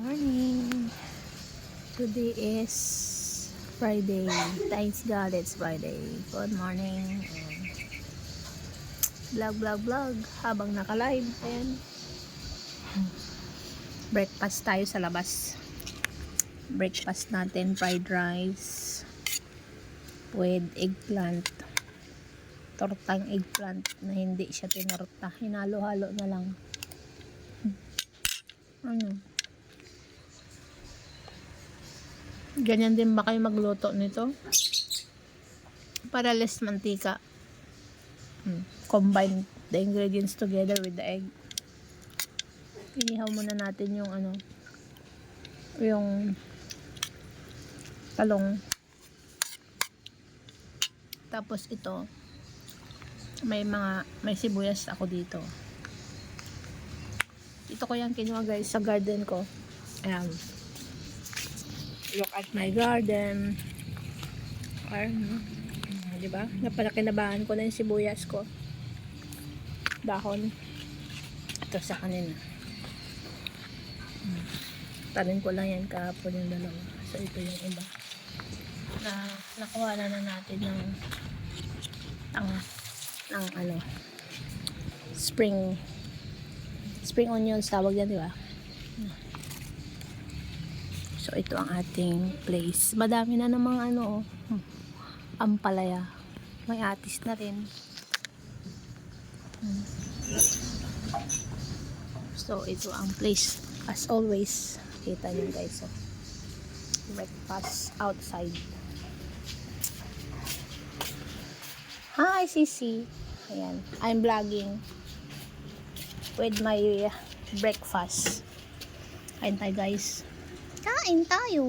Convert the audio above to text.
Morning. Today is Friday. Thanks God it's Friday. Good morning. Vlog habang naka-live. Ayan. Breakfast tayo sa labas. Breakfast natin fried rice with eggplant. Tortang eggplant na hindi siya tinorta. Hinalo-halo na lang. Ganyan din ba kayo magluto nito? Para less mantika. Combine the ingredients together with the egg. Inihaw muna natin yung yung talong. Tapos ito, may sibuyas ako dito. Ito ko yung kinuha guys sa garden ko. Ayan. Look at my garden. Diba? Napalakinabahan ko na yung sibuyas ko. Dahon. Ito sa kanina. Tarin ko lang yan kahapon yung dalawa. So ito yung iba. Nakuha na natin ng spring onions tawag yan, diba? So ito ang ating place. Madami na namang ampalaya. May atis na rin. So ito ang place. As always, kita nyo guys. Breakfast outside. Hi Sisi. Ayan. I'm vlogging with my breakfast. Kain tayo guys. Kain tayo.